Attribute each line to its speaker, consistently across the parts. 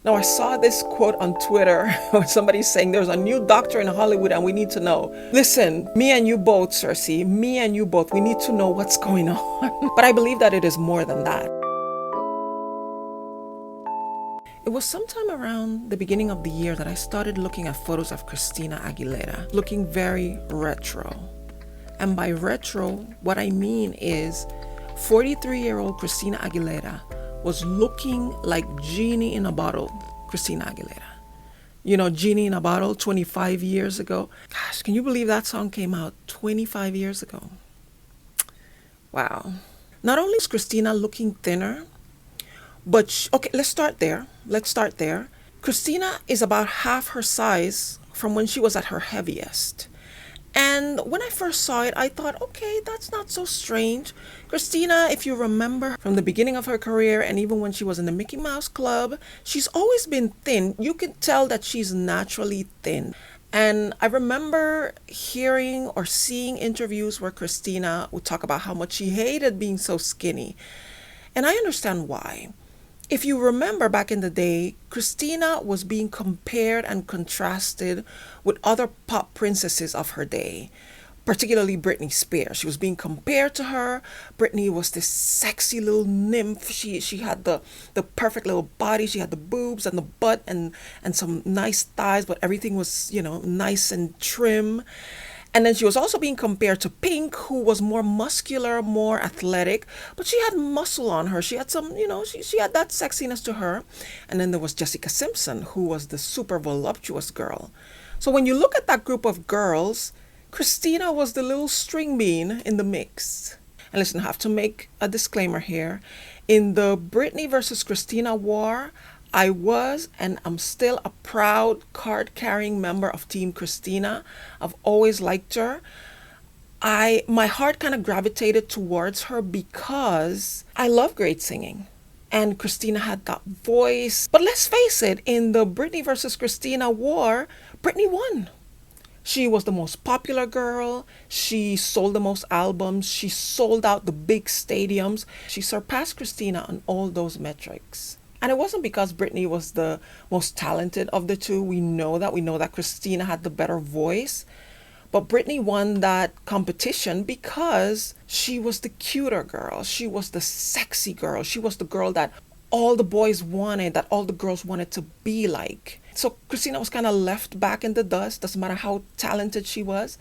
Speaker 1: Now, I saw this quote on Twitter where somebody's saying there's a new doctor in Hollywood and we need to know. Listen, me and you both, Cersei, me and you both, we need to know what's going on. But I believe that it is more than that. It was sometime around the beginning of the year that I started looking at photos of Christina Aguilera, looking very retro. And by retro, what I mean is 43-year-old Christina Aguilera was looking like Genie in a Bottle, Christina Aguilera. You know, Genie in a Bottle 25 years ago. Gosh, can you believe that song came out 25 years ago? Wow. Not only is Christina looking thinner, but, okay, let's start there. Christina is about half her size from when she was at her heaviest. And when I first saw it, I thought, okay, that's not so strange. Christina, if you remember from the beginning of her career and even when she was in the Mickey Mouse Club, she's always been thin. You can tell that she's naturally thin. And I remember hearing or seeing interviews where Christina would talk about how much she hated being so skinny. And I understand why. If you remember back in the day, Christina was being compared and contrasted with other pop princesses of her day, particularly Britney Spears. She was being compared to her. Britney was this sexy little nymph. She had the perfect little body. She had the boobs and the butt and some nice thighs, but everything was, nice and trim. And then she was also being compared to Pink, who was more muscular, more athletic, but she had muscle on her. She had some, she had that sexiness to her. And then there was Jessica Simpson, who was the super voluptuous girl. So when you look at that group of girls, Christina was the little string bean in the mix. And listen, I have to make a disclaimer here. In the Britney versus Christina war, I was and I'm still a proud card-carrying member of Team Christina. I've always liked her. My heart kind of gravitated towards her because I love great singing. And Christina had that voice. But let's face it, in the Britney versus Christina war, Britney won. She was the most popular girl. She sold the most albums. She sold out the big stadiums. She surpassed Christina on all those metrics. And it wasn't because Britney was the most talented of the two. We know that Christina had the better voice. But Britney won that competition because she was the cuter girl. She was the sexy girl. She was the girl that all the boys wanted, that all the girls wanted to be like. So Christina was kind of left back in the dust, doesn't matter how talented she was.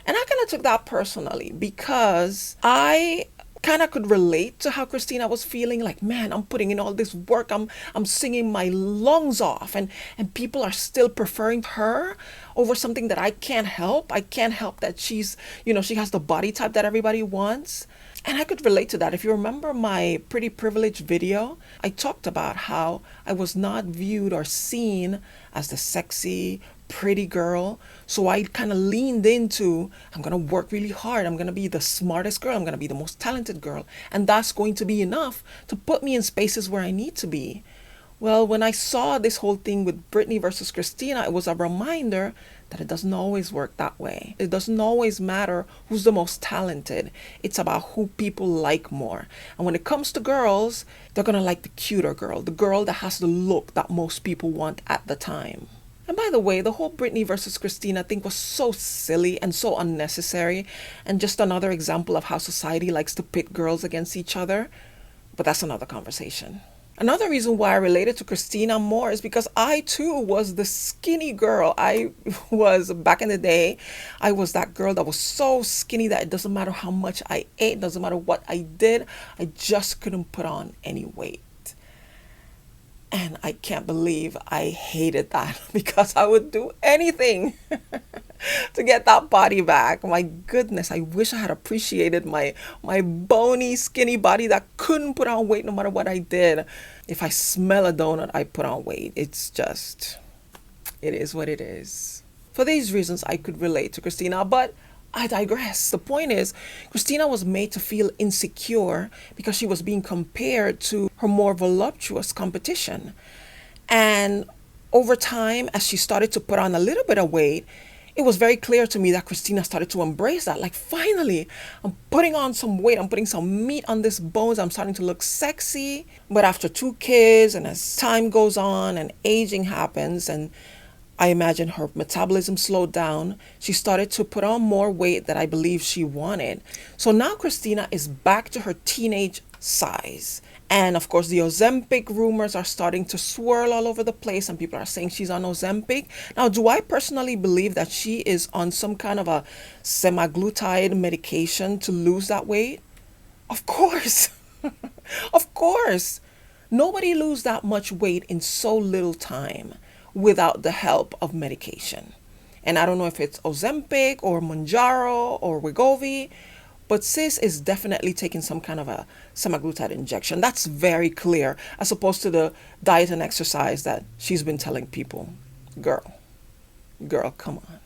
Speaker 1: And I kind of took that personally because I kind of could relate to how Christina was feeling, like, man, I'm putting in all this work, I'm singing my lungs off, and people are still preferring her over something that I can't help that she's, she has the body type that everybody wants. And I could relate to that. If you remember my Pretty Privileged video, I talked about how I was not viewed or seen as the sexy, pretty girl. So I kind of leaned into, I'm going to work really hard. I'm going to be the smartest girl. I'm going to be the most talented girl. And that's going to be enough to put me in spaces where I need to be. Well, when I saw this whole thing with Britney versus Christina, it was a reminder that it doesn't always work that way. It doesn't always matter who's the most talented. It's about who people like more. And when it comes to girls, they're going to like the cuter girl, the girl that has the look that most people want at the time. And by the way, the whole Britney versus Christina thing was so silly and so unnecessary, and just another example of how society likes to pit girls against each other. But that's another conversation. Another reason why I related to Christina more is because I too was the skinny girl. I was, back in the day, I was that girl that was so skinny that it doesn't matter how much I ate, doesn't matter what I did, I just couldn't put on any weight. And I can't believe I hated that because I would do anything to get that body back. My goodness, I wish I had appreciated my bony, skinny body that couldn't put on weight no matter what I did. If I smell a donut, I put on weight. It's just, it is what it is. For these reasons, I could relate to Christina, but I digress. The point is, Christina was made to feel insecure because she was being compared to her more voluptuous competition. And over time, as she started to put on a little bit of weight, it was very clear to me that Christina started to embrace that. Like, finally, I'm putting on some weight. I'm putting some meat on this bones. I'm starting to look sexy. But after 2 kids, and as time goes on and aging happens, and I imagine her metabolism slowed down, she started to put on more weight that I believe she wanted. So now Christina is back to her teenage size. And of course, the Ozempic rumors are starting to swirl all over the place, and people are saying she's on Ozempic. Now, do I personally believe that she is on some kind of a semaglutide medication to lose that weight? Of course. Of course. Nobody lose that much weight in so little time without the help of medication. And I don't know if it's Ozempic or Mounjaro or Wegovy, but sis is definitely taking some kind of a semaglutide injection. That's very clear, as opposed to the diet and exercise that she's been telling people. Girl, come on.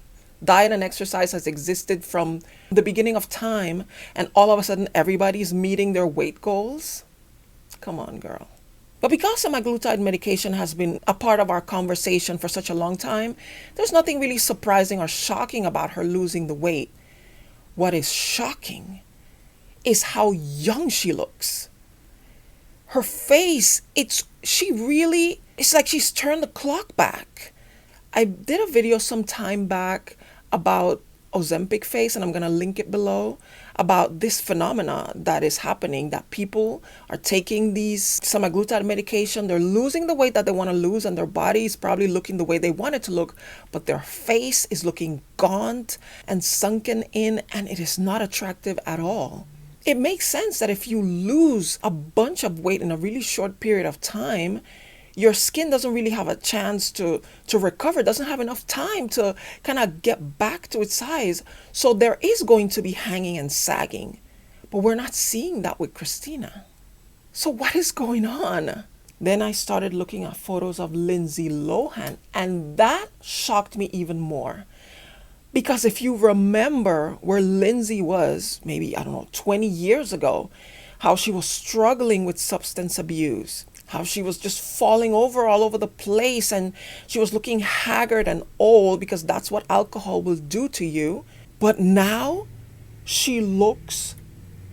Speaker 1: Diet and exercise has existed from the beginning of time, and all of a sudden everybody's meeting their weight goals. Come on, girl. But because semaglutide medication has been a part of our conversation for such a long time, there's nothing really surprising or shocking about her losing the weight. What is shocking is how young she looks. Her face, it's like she's turned the clock back. I did a video some time back about Ozempic face, and I'm going to link it below, about this phenomena that is happening, that people are taking these semaglutide medication, they're losing the weight that they want to lose, and their body is probably looking the way they want it to look, but their face is looking gaunt and sunken in, and it is not attractive at all. It makes sense that if you lose a bunch of weight in a really short period of time, your skin doesn't really have a chance to recover, doesn't have enough time to kind of get back to its size. So there is going to be hanging and sagging. But we're not seeing that with Christina. So what is going on? Then I started looking at photos of Lindsay Lohan, and that shocked me even more. Because if you remember where Lindsay was, maybe, 20 years ago, how she was struggling with substance abuse, how she was just falling over all over the place, and she was looking haggard and old, because that's what alcohol will do to you. But now she looks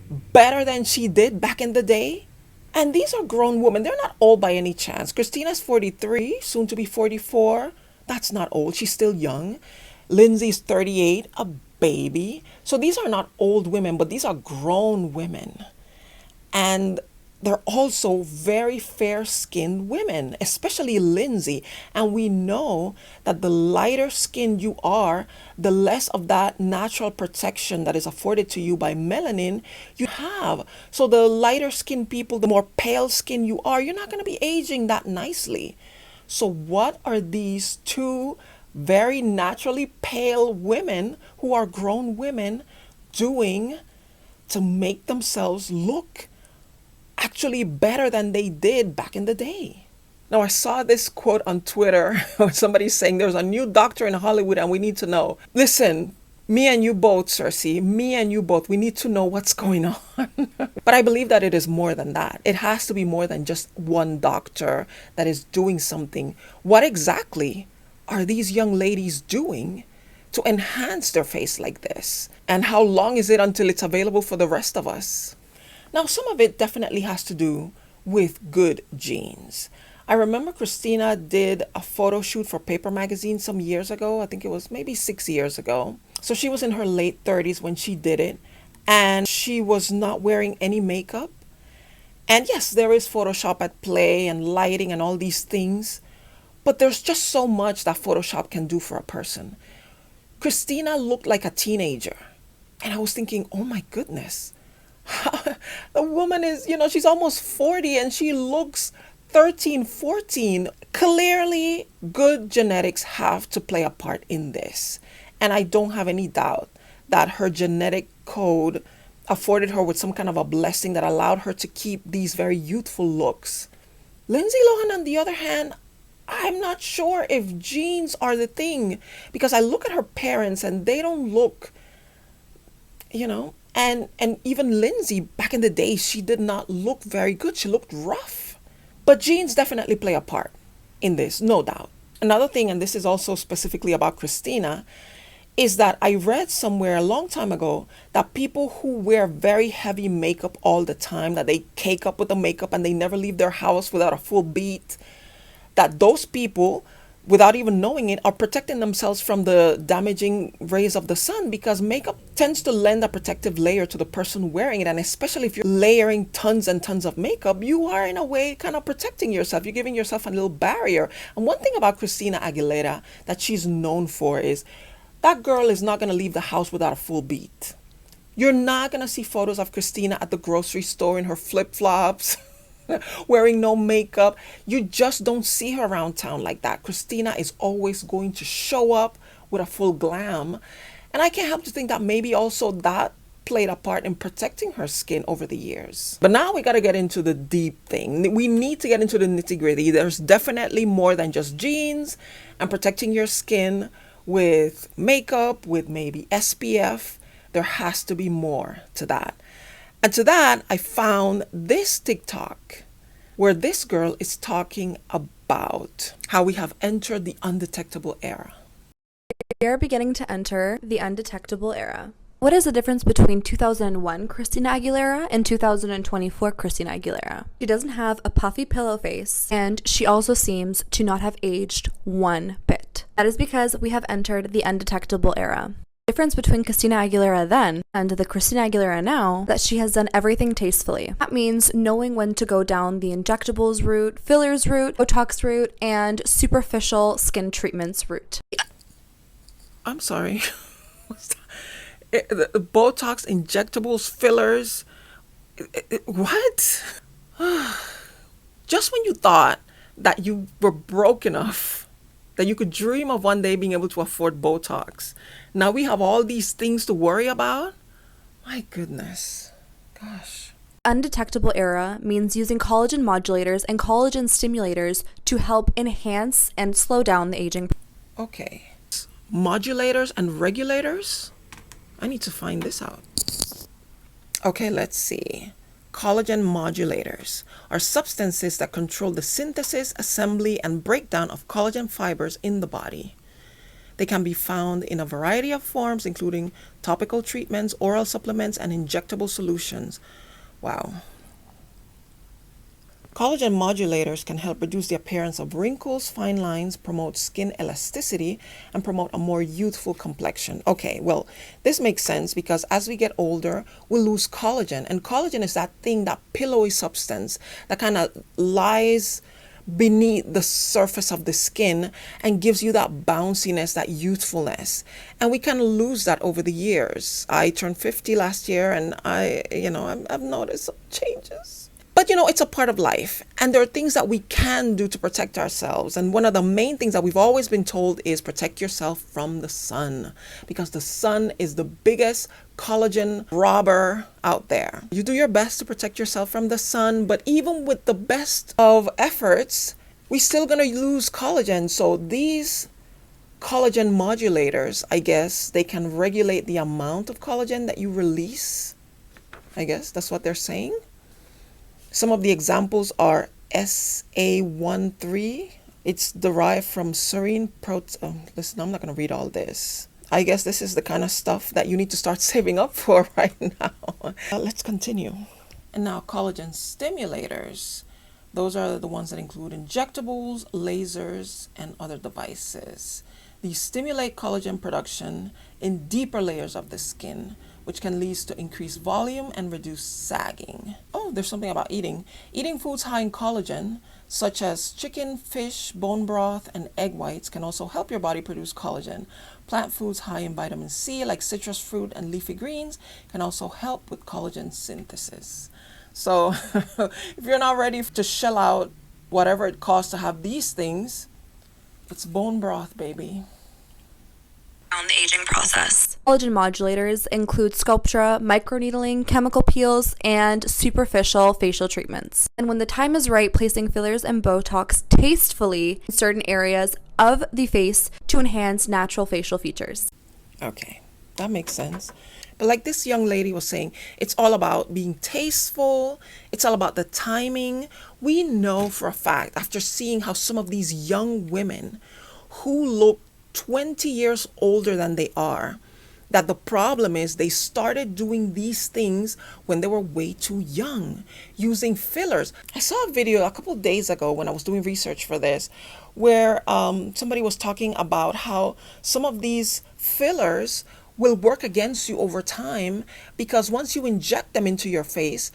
Speaker 1: better than she did back in the day. And these are grown women. They're not old by any chance. Christina's 43, soon to be 44. That's not old. She's still young. Lindsay's 38, a baby. So these are not old women, but these are grown women. And they're also very fair-skinned women, especially Lindsay. And we know that the lighter skinned you are, the less of that natural protection that is afforded to you by melanin you have. So the lighter skinned people, the more pale skin you are, you're not going to be aging that nicely. So what are these two very naturally pale women who are grown women doing to make themselves look actually better than they did back in the day? Now, I saw this quote on Twitter where somebody's saying there's a new doctor in Hollywood and we need to know. Listen, me and you both, Cersei, me and you both, we need to know what's going on. But I believe that it is more than that. It has to be more than just one doctor that is doing something. What exactly are these young ladies doing to enhance their face like this? And how long is it until it's available for the rest of us? Now, some of it definitely has to do with good genes. I remember Christina did a photo shoot for Paper Magazine some years ago. I think it was maybe 6 years ago. So she was in her late 30s when she did it, and she was not wearing any makeup. And yes, there is Photoshop at play and lighting and all these things, but there's just so much that Photoshop can do for a person. Christina looked like a teenager, and I was thinking, oh my goodness, the woman is, she's almost 40 and she looks 13, 14. Clearly, good genetics have to play a part in this. And I don't have any doubt that her genetic code afforded her with some kind of a blessing that allowed her to keep these very youthful looks. Lindsay Lohan, on the other hand, I'm not sure if genes are the thing, because I look at her parents and they don't look, and even Lindsay, back in the day, she did not look very good. She looked rough. But genes definitely play a part in this, no doubt. Another thing, and this is also specifically about Christina, is that I read somewhere a long time ago that people who wear very heavy makeup all the time, that they cake up with the makeup and they never leave their house without a full beat, that those people, without even knowing it, are protecting themselves from the damaging rays of the sun, because makeup tends to lend a protective layer to the person wearing it. And especially if you're layering tons and tons of makeup, you are in a way kind of protecting yourself. You're giving yourself a little barrier. And one thing about Christina Aguilera that she's known for is that girl is not going to leave the house without a full beat. You're not going to see photos of Christina at the grocery store in her flip-flops, wearing no makeup. You just don't see her around town like that. Christina is always going to show up with a full glam. And I can't help to think that maybe also that played a part in protecting her skin over the years. But now we got to get into the deep thing. We need to get into the nitty-gritty. There's definitely more than just genes and protecting your skin with makeup, with maybe SPF. There has to be more to that. And to that, I found this TikTok where this girl is talking about how we have entered the undetectable era.
Speaker 2: We are beginning to enter the undetectable era. What is the difference between 2001 Christina Aguilera and 2024 Christina Aguilera? She doesn't have a puffy pillow face, and she also seems to not have aged one bit. That is because we have entered the undetectable era. The difference between Christina Aguilera then and the Christina Aguilera now, that she has done everything tastefully. That means knowing when to go down the injectables route, fillers route, Botox route, and superficial skin treatments route.
Speaker 1: I'm sorry. What's that? The Botox, injectables, fillers. What? Just when you thought that you were broke enough that you could dream of one day being able to afford Botox, now we have all these things to worry about? My goodness. Gosh.
Speaker 2: Undetectable era means using collagen modulators and collagen stimulators to help enhance and slow down the aging.
Speaker 1: Okay. Modulators and regulators? I need to find this out. Okay, let's see. Collagen modulators are substances that control the synthesis, assembly, and breakdown of collagen fibers in the body. They can be found in a variety of forms, including topical treatments, oral supplements, and injectable solutions. Wow. Collagen modulators can help reduce the appearance of wrinkles, fine lines, promote skin elasticity, and promote a more youthful complexion. Okay, well, this makes sense because as we get older, we lose collagen. And collagen is that thing, that pillowy substance that kind of lies beneath the surface of the skin and gives you that bounciness, that youthfulness. And we kind of lose that over the years. I turned 50 last year and I've noticed some changes. But it's a part of life, and there are things that we can do to protect ourselves. And one of the main things that we've always been told is protect yourself from the sun, because the sun is the biggest collagen robber out there. You do your best to protect yourself from the sun, but even with the best of efforts, we're still going to lose collagen. So these collagen modulators, I guess, they can regulate the amount of collagen that you release. I guess that's what they're saying. Some of the examples are SA13. It's derived from serine listen, I'm not going to read all this. I guess this is the kind of stuff that you need to start saving up for right now. Let's continue. And now collagen stimulators. Those are the ones that include injectables, lasers, and other devices. These stimulate collagen production in deeper layers of the skin, which can lead to increased volume and reduce sagging. Oh, there's something about eating. Eating foods high in collagen, such as chicken, fish, bone broth, and egg whites, can also help your body produce collagen. Plant foods high in vitamin C, like citrus fruit and leafy greens, can also help with collagen synthesis. So if you're not ready to shell out whatever it costs to have these things, it's bone broth, baby.
Speaker 2: On the aging process. Collagen modulators include Sculptra, microneedling, chemical peels, and superficial facial treatments. And when the time is right, placing fillers and Botox tastefully in certain areas of the face to enhance natural facial features.
Speaker 1: Okay, that makes sense. But like this young lady was saying, it's all about being tasteful. It's all about the timing. We know for a fact, after seeing how some of these young women who look 20 years older than they are. That the problem is they started doing these things when they were way too young, using fillers. I saw a video a couple of days ago when I was doing research for this, where somebody was talking about how some of these fillers will work against you over time, because once you inject them into your face,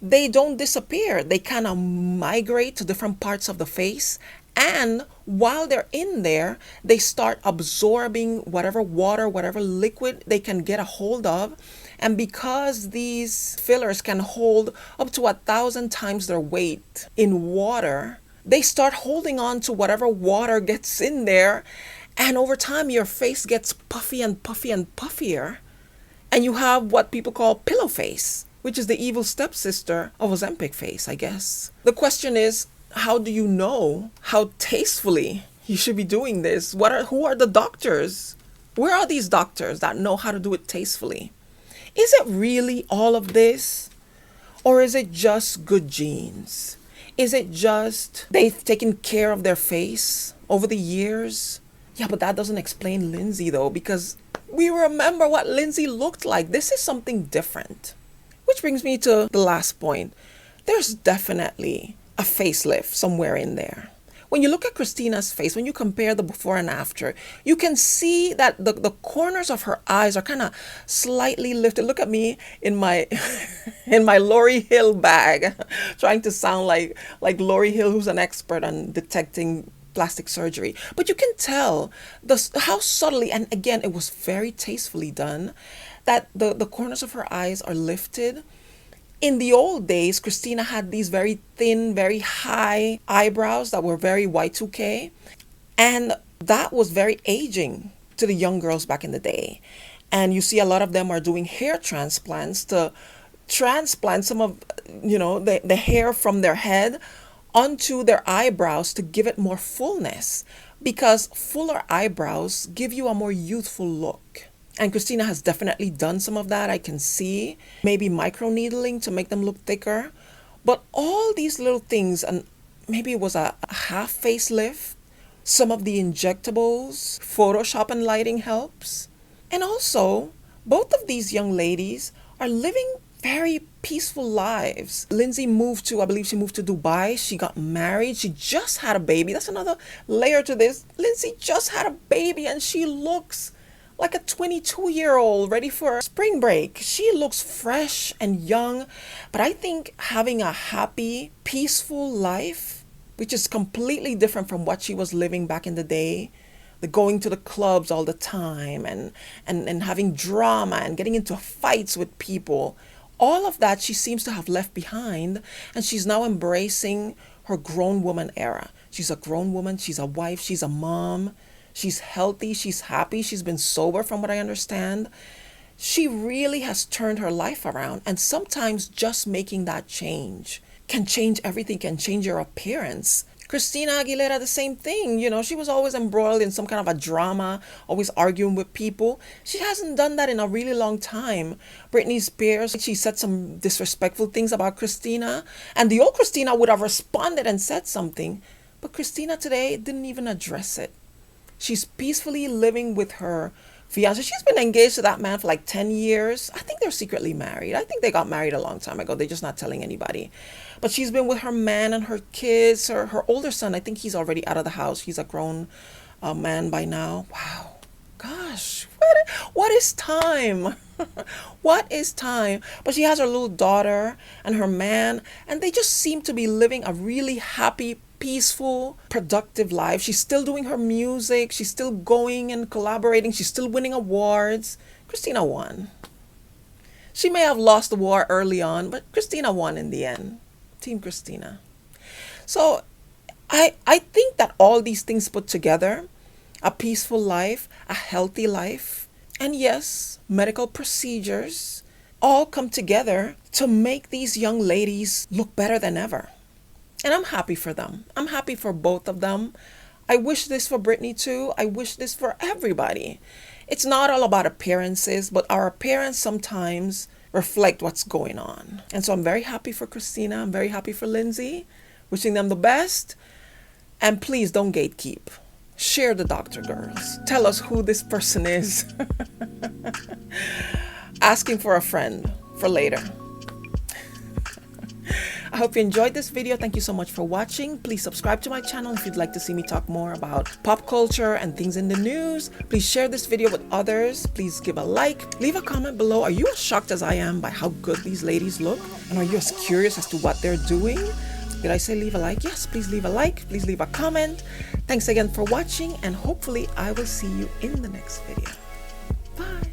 Speaker 1: they don't disappear. They kind of migrate to different parts of the face. And while they're in there, they start absorbing whatever water, whatever liquid they can get a hold of. And because these fillers can hold up to 1,000 times their weight in water, they start holding on to whatever water gets in there. And over time, your face gets puffy and puffy and puffier. And you have what people call pillow face, which is the evil stepsister of Ozempic face, I guess. The question is, how do you know how tastefully you should be doing this? Who are the doctors? Where are these doctors that know how to do it tastefully? Is it really all of this? Or is it just good genes? Is it just they've taken care of their face over the years? Yeah, but that doesn't explain Lindsay though, because we remember what Lindsay looked like. This is something different. Which brings me to the last point. There's definitely a facelift somewhere in there. When you look at Christina's face, when you compare the before and after, you can see that the corners of her eyes are kind of slightly lifted. Look at me in my in my Lori Hill bag, trying to sound like Lori Hill, who's an expert on detecting plastic surgery. But you can tell how subtly, and again, it was very tastefully done, that the corners of her eyes are lifted. In the old days, Christina had these very thin, very high eyebrows that were very Y2K. And that was very aging to the young girls back in the day. And you see a lot of them are doing hair transplants to transplant some of, the hair from their head onto their eyebrows to give it more fullness. Because fuller eyebrows give you a more youthful look. And Christina has definitely done some of that. I can see maybe microneedling to make them look thicker. But all these little things, and maybe it was a half facelift, some of the injectables, Photoshop and lighting helps. And also, both of these young ladies are living very peaceful lives. Lindsay I believe she moved to Dubai. She got married. She just had a baby. That's another layer to this. Lindsay just had a baby and she looks like a 22-year-old ready for spring break. She looks fresh and young. But I think having a happy, peaceful life, which is completely different from what she was living back in the day, the going to the clubs all the time and having drama and getting into fights with people, all of that she seems to have left behind, and she's now embracing her grown woman era. She's a grown woman, she's a wife, she's a mom. She's healthy, she's happy, she's been sober from what I understand. She really has turned her life around, and sometimes just making that change can change everything, can change your appearance. Christina Aguilera, the same thing. She was always embroiled in some kind of a drama, always arguing with people. She hasn't done that in a really long time. Britney Spears, she said some disrespectful things about Christina, and the old Christina would have responded and said something, but Christina today didn't even address it. She's peacefully living with her fiance. She's been engaged to that man for like 10 years. I think they're secretly married. I think they got married a long time ago. They're just not telling anybody. But she's been with her man and her kids. Her older son, I think he's already out of the house. He's a grown man by now. Wow. Gosh, what is time? What is time? But she has her little daughter and her man, and they just seem to be living a really happy, peaceful, productive life. She's still doing her music. She's still going and collaborating. She's still winning awards. Christina won. She may have lost the war early on, but Christina won in the end. Team Christina. So I think that all these things put together, a peaceful life, a healthy life, and yes, medical procedures, all come together to make these young ladies look better than ever. And I'm happy for them. I'm happy for both of them. I wish this for Britney too. I wish this for everybody. It's not all about appearances, but our appearance sometimes reflect what's going on. And so I'm very happy for Christina. I'm very happy for Lindsay. Wishing them the best. And please don't gatekeep. Share the doctor, girls. Tell us who this person is. Asking for a friend for later. I hope you enjoyed this video. Thank you so much for watching. Please subscribe to my channel if you'd like to see me talk more about pop culture and things in the news. Please share this video with others. Please give a like. Leave a comment below. Are you as shocked as I am by how good these ladies look? And are you as curious as to what they're doing? Did I say leave a like? Yes, please leave a like. Please leave a comment. Thanks again for watching, and hopefully I will see you in the next video. Bye.